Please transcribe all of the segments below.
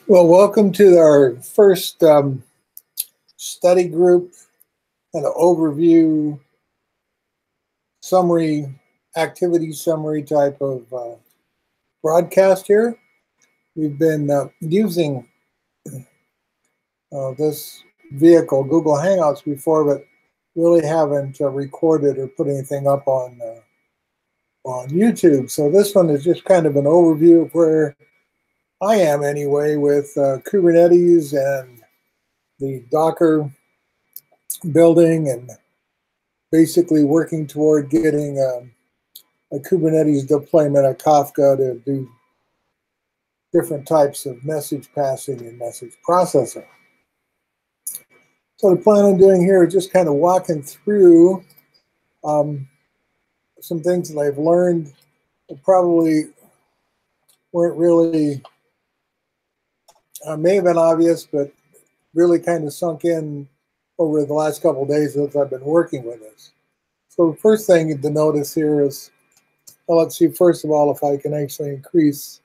Well, welcome to our first study group and an overview summary, activity summary type of broadcast here. We've been using this vehicle, Google Hangouts, before, but really haven't recorded or put anything up on YouTube. So this one is just kind of an overview of where I am anyway with Kubernetes and the Docker building and basically working toward getting a Kubernetes deployment of Kafka to do different types of message passing and message processing. So the plan I'm doing here is just kind of walking through some things that I've learned that probably weren't really, may have been obvious, but really kind of sunk in over the last couple of days as I've been working with this. So the first thing to notice here is, well, let's see, first of all, if I can actually increase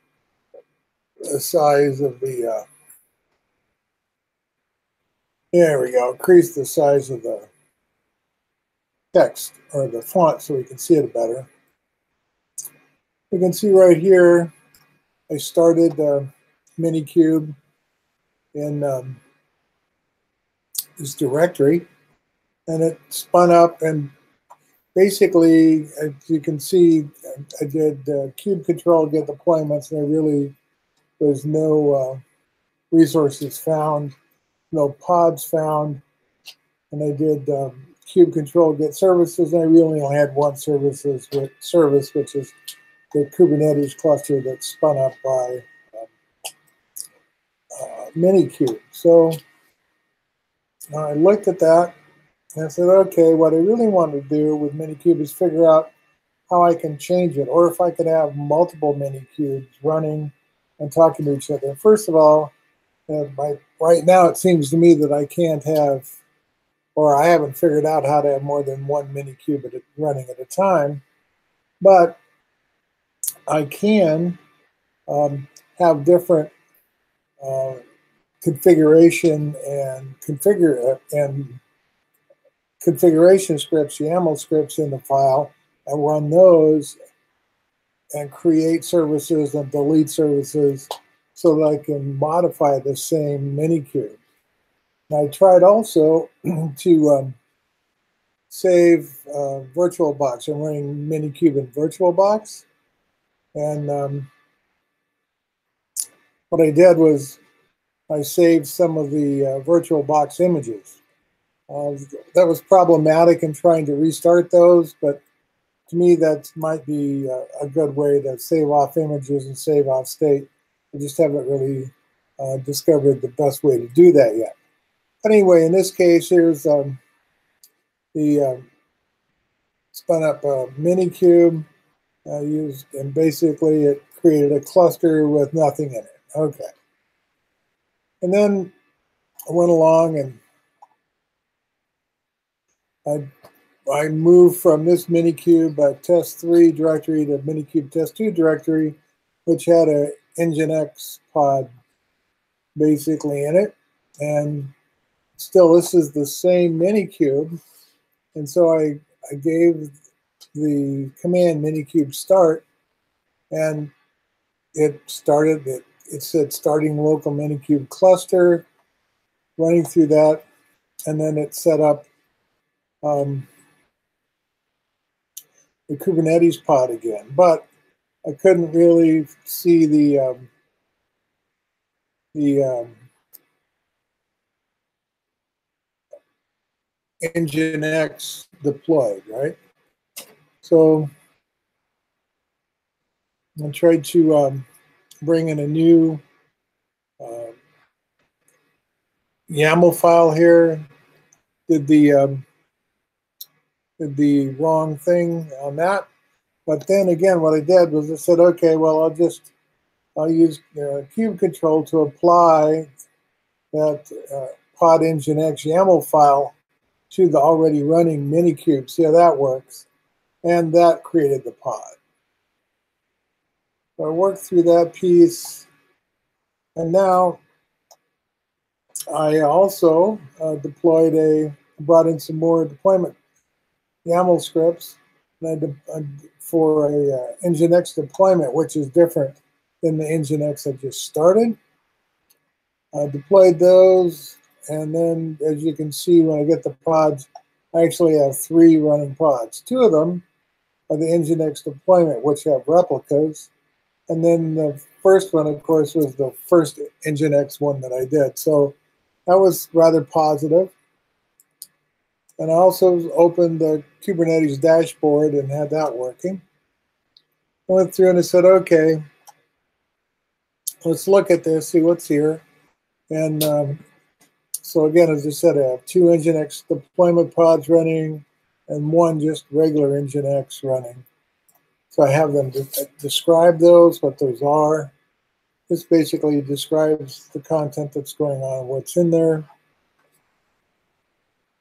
the size of the, there we go, increase the size of the text or the font so we can see it better. You can see right here, I started Minikube in this directory, and it spun up, and basically, as you can see, I did kube control get deployments, and there really was no resources found, no pods found, and I did kube control get services, and I really only had one service, which is the Kubernetes cluster that's spun up by Minikube. So I looked at that and I said, okay, what I really want to do with Minikube is figure out how I can change it, or if I could have multiple Minikubes running and talking to each other. First of all, right now it seems to me that I can't have, or I haven't figured out how to have more than one Minikube running at a time, but I can have different configuration and configuration scripts, YAML scripts in the file, and run those and create services and delete services so that I can modify the same Minikube. And I tried also to save VirtualBox. I'm running Minikube in VirtualBox, and what I did was I saved some of the VirtualBox images. That was problematic in trying to restart those, but to me that might be a good way to save off images and save off state. I just haven't really discovered the best way to do that yet. But anyway, in this case, here's the spun up Minikube used, and basically it created a cluster with nothing in it. Okay. And then I went along and I moved from this Minikube test3 directory to Minikube test2 directory, which had a Nginx pod basically in it. And still, this is the same Minikube. And so I gave the command Minikube start, and it started, it said starting local Minikube cluster, running through that, and then it set up the Kubernetes pod again. But I couldn't really see the Nginx deployed, right? So I tried to bring in a new YAML file here. Did the wrong thing on that. But then again, what I did was I said, okay, well, I'll use kube control to apply that pod nginx YAML file to the already running Minikube. See how that works? And that created the pod. So I worked through that piece, and now I also brought in some more deployment YAML scripts for a Nginx deployment, which is different than the Nginx I just started. I deployed those, and then as you can see, when I get the pods, I actually have 3 running pods. 2 of them are the Nginx deployment, which have replicas. And then the first one, of course, was the first Nginx one that I did. So that was rather positive. And I also opened the Kubernetes dashboard and had that working. I went through and I said, okay, let's look at this, see what's here. And so again, as I said, I have 2 Nginx deployment pods running and 1 just regular Nginx running. So I have them describe those, what those are. This basically describes the content that's going on, what's in there.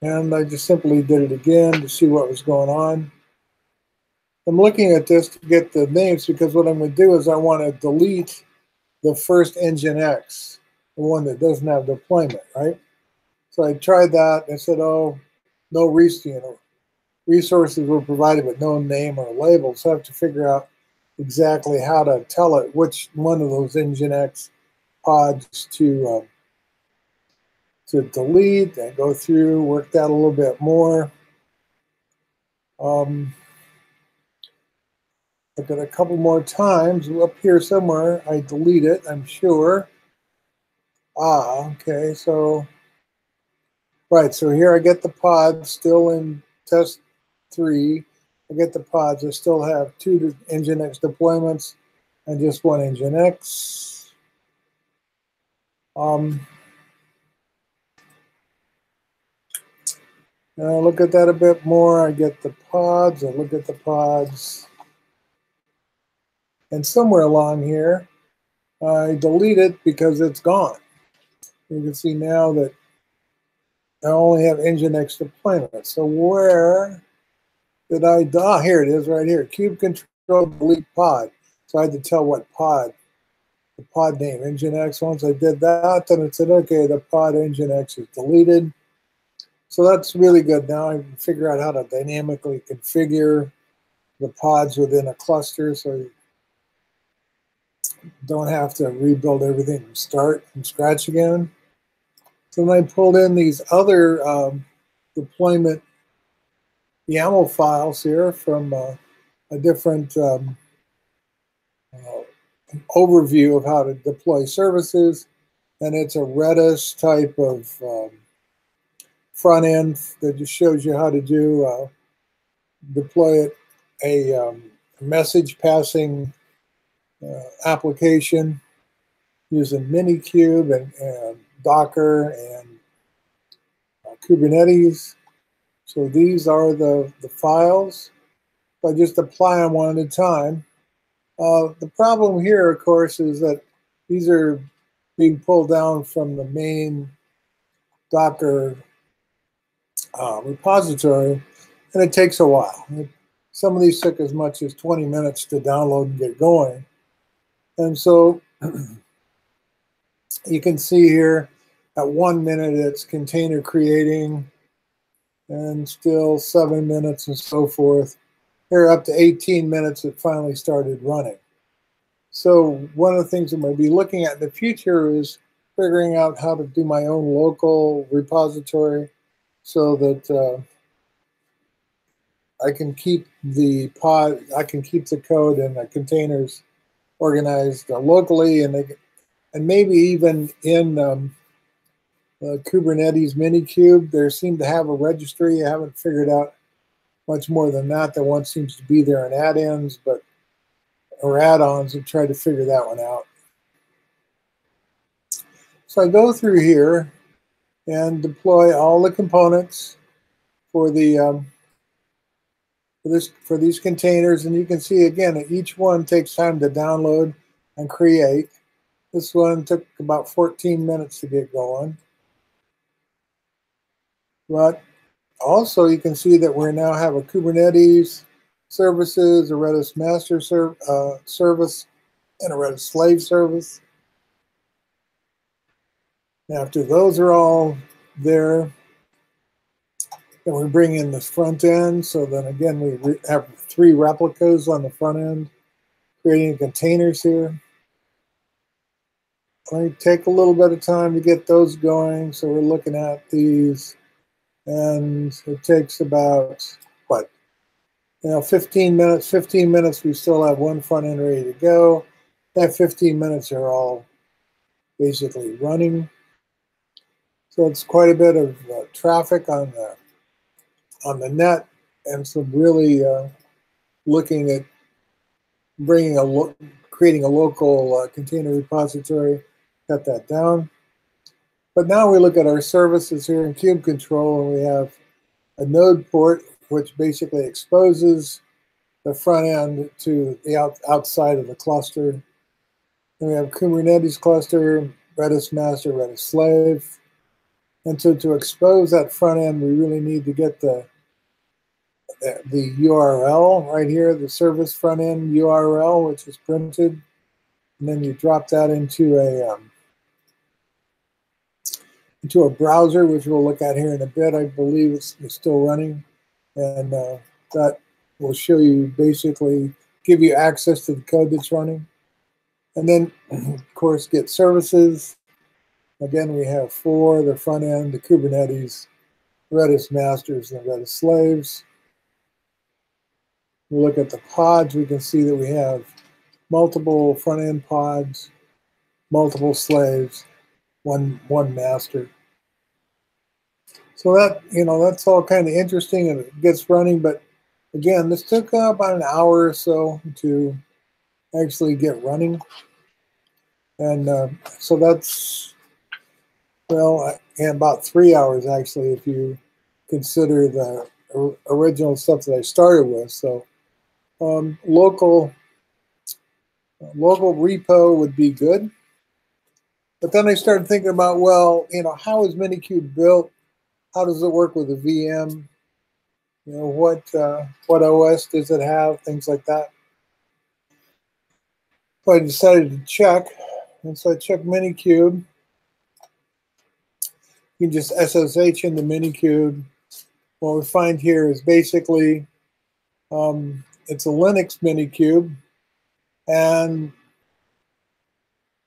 And I just simply did it again to see what was going on. I'm looking at this to get the names because what I'm going to do is I want to delete the first Nginx, the one that doesn't have deployment, right? So I tried that and I said, oh, no resources were provided with no name or label. So I have to figure out exactly how to tell it which one of those Nginx pods to delete and go through, work that a little bit more. Look at a couple more times. Up here somewhere, I delete it, I'm sure. Okay, so, right, so here I get the pods still in test 3. I get the pods. I still have 2 Nginx deployments and just 1 Nginx. Now look at that a bit more. I get the pods. I look at the pods. And somewhere along here, I delete it because it's gone. You can see now that I only have Nginx deployment. So where did I, here it is right here, kube control delete pod. So I had to tell what pod, the pod name, Nginx. Once I did that, then it said, okay, the pod Nginx is deleted. So that's really good. Now I can figure out how to dynamically configure the pods within a cluster so you don't have to rebuild everything from scratch again. So then I pulled in these other deployment YAML files here from a different overview of how to deploy services. And it's a Redis type of front end that just shows you how to do deploy it, a message passing application using Minikube and Docker and Kubernetes. So these are the files. I just apply them one at a time. The problem here, of course, is that these are being pulled down from the main Docker repository, and it takes a while. Some of these took as much as 20 minutes to download and get going. And so you can see here at 1 minute it's container creating, and still 7 minutes and so forth. Here up to 18 minutes it finally started running. So one of the things I'm going to be looking at in the future is figuring out how to do my own local repository so that I can keep the code and the containers organized locally, and maybe even in Kubernetes Minikube, there seem to have a registry. I haven't figured out much more than that. That one seems to be there in add-ins, or add-ons, and try to figure that one out. So I go through here and deploy all the components for the for these containers, and you can see again that each one takes time to download and create. This one took about 14 minutes to get going. But also you can see that we now have a Kubernetes services, a Redis master service, and a Redis slave service. After those are all there, then we bring in this front end. So then again, we have 3 replicas on the front end, creating containers here. Might take a little bit of time to get those going. So we're looking at these, and it takes about, what, 15 minutes. 15 minutes, we still have one front end ready to go. That 15 minutes are all basically running. So it's quite a bit of traffic on the net, and some really looking at creating a local container repository, cut that down. But now we look at our services here in Kube Control, and we have a node port, which basically exposes the front end to the outside of the cluster. Then we have Kubernetes cluster, Redis master, Redis slave. And so to expose that front end, we really need to get the URL right here, the service front end URL, which is printed. And then you drop that into a browser, which we'll look at here in a bit. I believe it's still running. And that will show you, basically give you access to the code that's running. And then, of course, get services. Again, we have 4, the front end, the Kubernetes, Redis masters, and Redis slaves. We look at the pods, we can see that we have multiple front end pods, multiple slaves, one master. So that, that's all kind of interesting, and it gets running. But again, this took about an hour or so to actually get running. And so that's, well, and about 3 hours actually, if you consider the original stuff that I started with. So local repo would be good. But then I started thinking about, well, how is Minikube built? How does it work with a VM? What OS does it have? Things like that. So I decided to check, and so I checked Minikube. You can just SSH into Minikube. What we find here is basically it's a Linux Minikube, and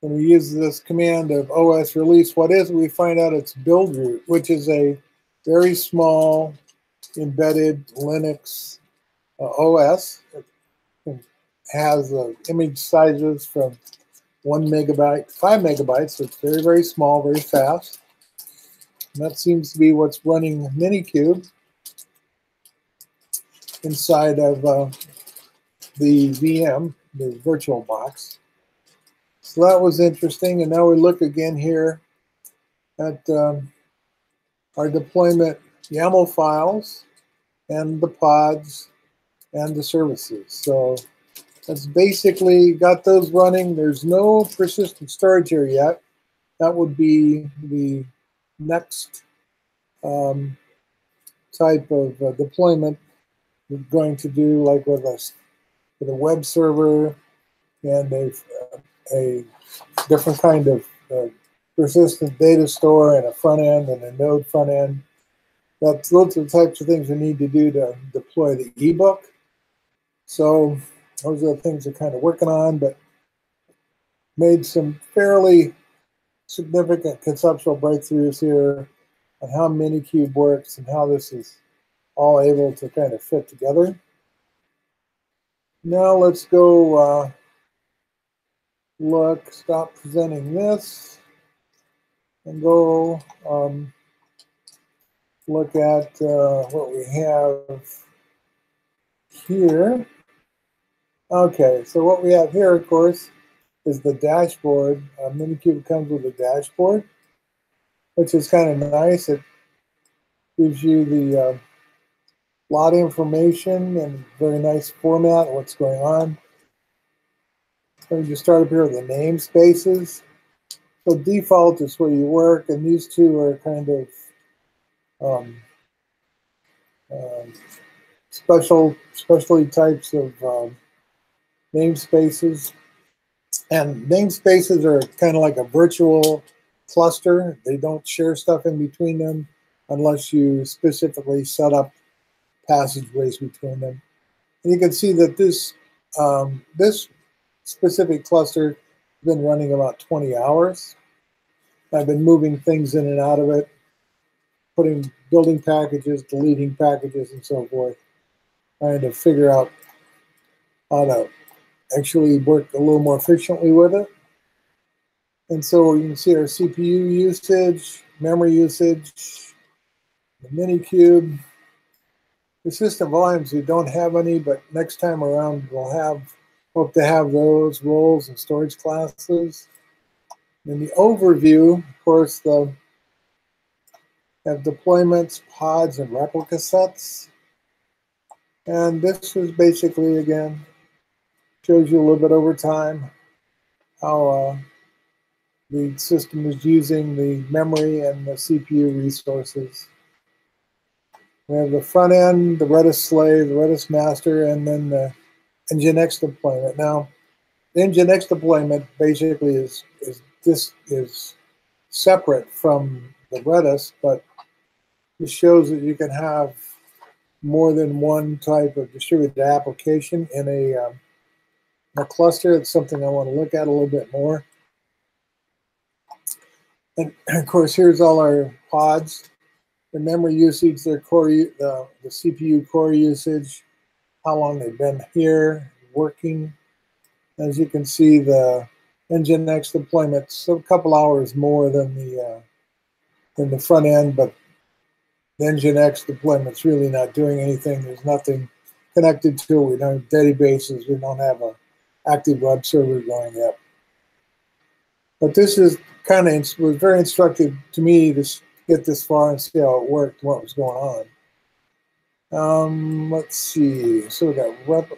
when we use this command of OS release, we find out it's build root, which is a very small embedded Linux OS. It has image sizes from 1 megabyte, 5 megabytes, so it's very, very small, very fast. And that seems to be what's running Minikube inside of the VM, the virtual box. So that was interesting. And now we look again here at our deployment YAML files and the pods and the services. So that's basically got those running. There's no persistent storage here yet. That would be the next type of deployment we're going to do, like with a web server and a different kind of persistent data store and a front end and a node front end. Those are the types of things we need to do to deploy the ebook. So those are the things we're kind of working on, but made some fairly significant conceptual breakthroughs here on how Minikube works and how this is all able to kind of fit together. Now let's go stop presenting this, and go look at what we have here. Okay, so what we have here, of course, is the dashboard. Minikube comes with a dashboard, which is kind of nice. It gives you the lot of information in very nice format, what's going on. So you start up here with the namespaces. So default is where you work, and these two are kind of specialty types of namespaces. And namespaces are kind of like a virtual cluster. They don't share stuff in between them unless you specifically set up passageways between them. And you can see that this this specific cluster has been running about 20 hours. I've been moving things in and out of it, building packages, deleting packages, and so forth, trying to figure out how to actually work a little more efficiently with it. And so you can see our CPU usage, memory usage, the Minikube. The system volumes, we don't have any, but next time around we'll hope to have those roles and storage classes. In the overview, of course, have deployments, pods, and replica sets. And this is basically, again, shows you a little bit over time how the system is using the memory and the CPU resources. We have the front end, the Redis slave, the Redis master, and then the Nginx deployment. Now, the Nginx deployment basically is separate from the Redis, but it shows that you can have more than one type of distributed application in a cluster. It's something I want to look at a little bit more. And of course, here's all our pods, the memory usage, their core, the CPU core usage, how long they've been here working. As you can see, the Nginx deployment's a couple hours more than the front end, but the Nginx deployment's really not doing anything. There's nothing connected to it. We don't have databases. We don't have an active web server going yet. But this is was very instructive to me to get this far and see how it worked, what was going on. Let's see. So we got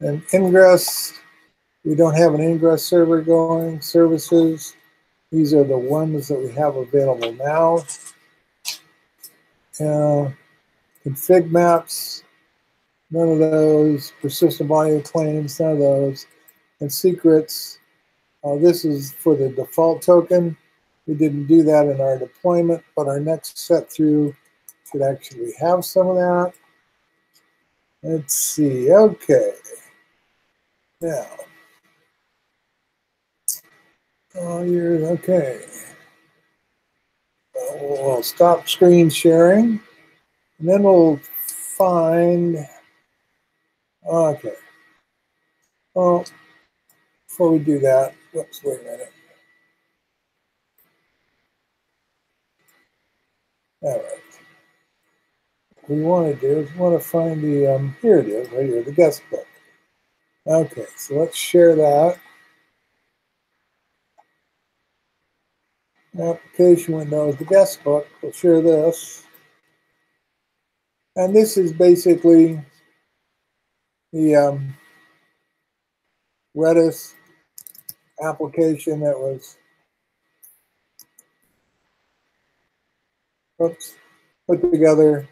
and ingress. We don't have an ingress server going. Services. These are the ones that we have available now. Config maps. None of those. Persistent audio claims. None of those. And secrets. This is for the default token. We didn't do that in our deployment, but our next set through should actually have some of that. Let's see. Okay. Now. You're okay. We'll stop screen sharing, and then we'll find. Okay. Well, before we do that, whoops, wait a minute. All right. What we want to do is we want to find the, here it is, right here, the guest book. Okay, so let's share that. Application window is the guest book. We'll share this. And this is basically the Redis application that was put together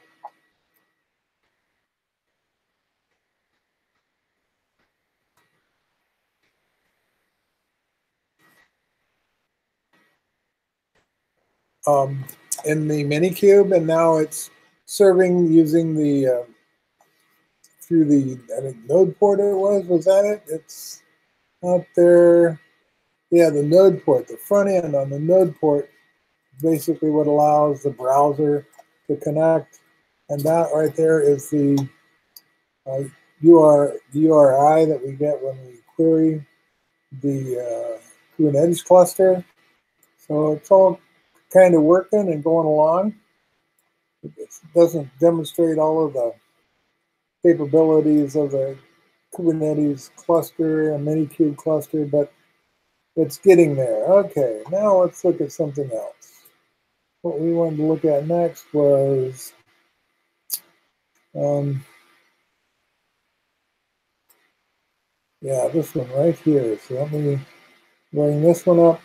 in the Minikube, and now it's serving using the through the, I think, Node port it was that it? It's out there. Yeah, the Node port, the front end on the Node port, basically what allows the browser to connect. And that right there is the URI that we get when we query the Kubernetes cluster. So it's all kind of working and going along. It doesn't demonstrate all of the capabilities of the Kubernetes cluster and Minikube cluster, but it's getting there. Okay, now let's look at something else. What we wanted to look at next was yeah, this one right here. So let me bring this one up.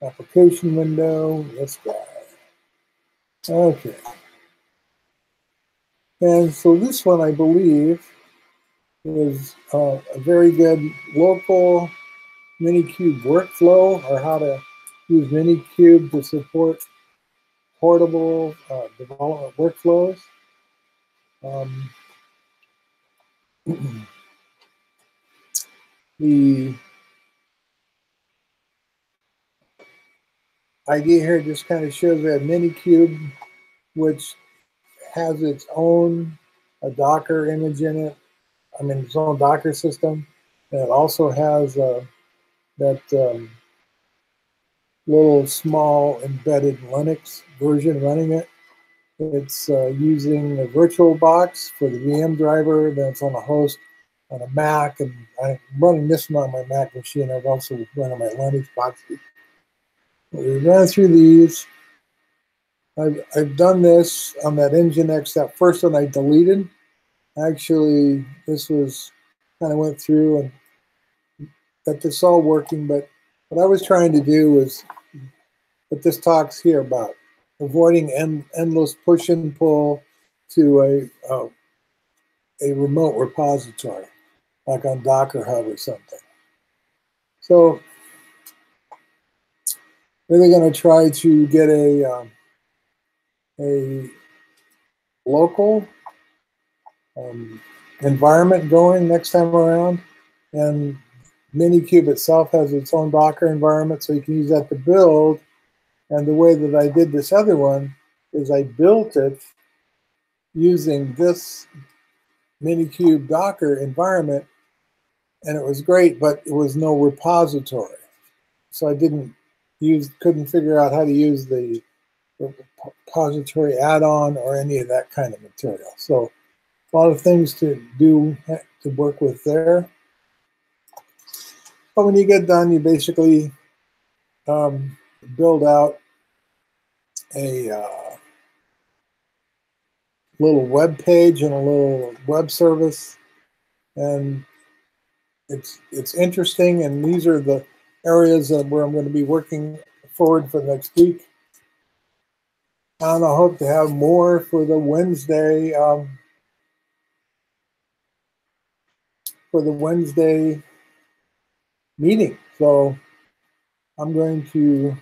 Application window, this guy. Okay. And so this one, I believe, is a very good local Minikube workflow, or how to use Minikube to support portable development workflows. The idea here just kind of shows that Minikube, which has its own Docker image in it, its own Docker system. And it also has that little small embedded Linux version running it. It's using a VirtualBox for the VM driver that's on a host on a Mac, and I'm running this one on my Mac machine. I've also run on my Linux boxes. We ran through these. I've done this on that Nginx, that first one I deleted. Actually, this was kind of went through and got this all working, but what I was trying to do was what this talks here about, avoiding endless push and pull to a remote repository, like on Docker Hub or something. So really going to try to get a local environment going next time around. And Minikube itself has its own Docker environment, so you can use that to build. And the way that I did this other one is I built it using this Minikube Docker environment, and it was great, but it was no repository. So I couldn't figure out how to use the repository add-on or any of that kind of material. So a lot of things to do to work with there. But when you get done, you basically build out a little web page and a little web service, and it's interesting. And these are the areas where I'm going to be working forward for next week. And I hope to have more for the Wednesday meeting. So I'm going to,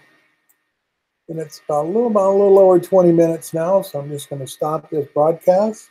and it's about a little over 20 minutes now, so I'm just going to stop this broadcast.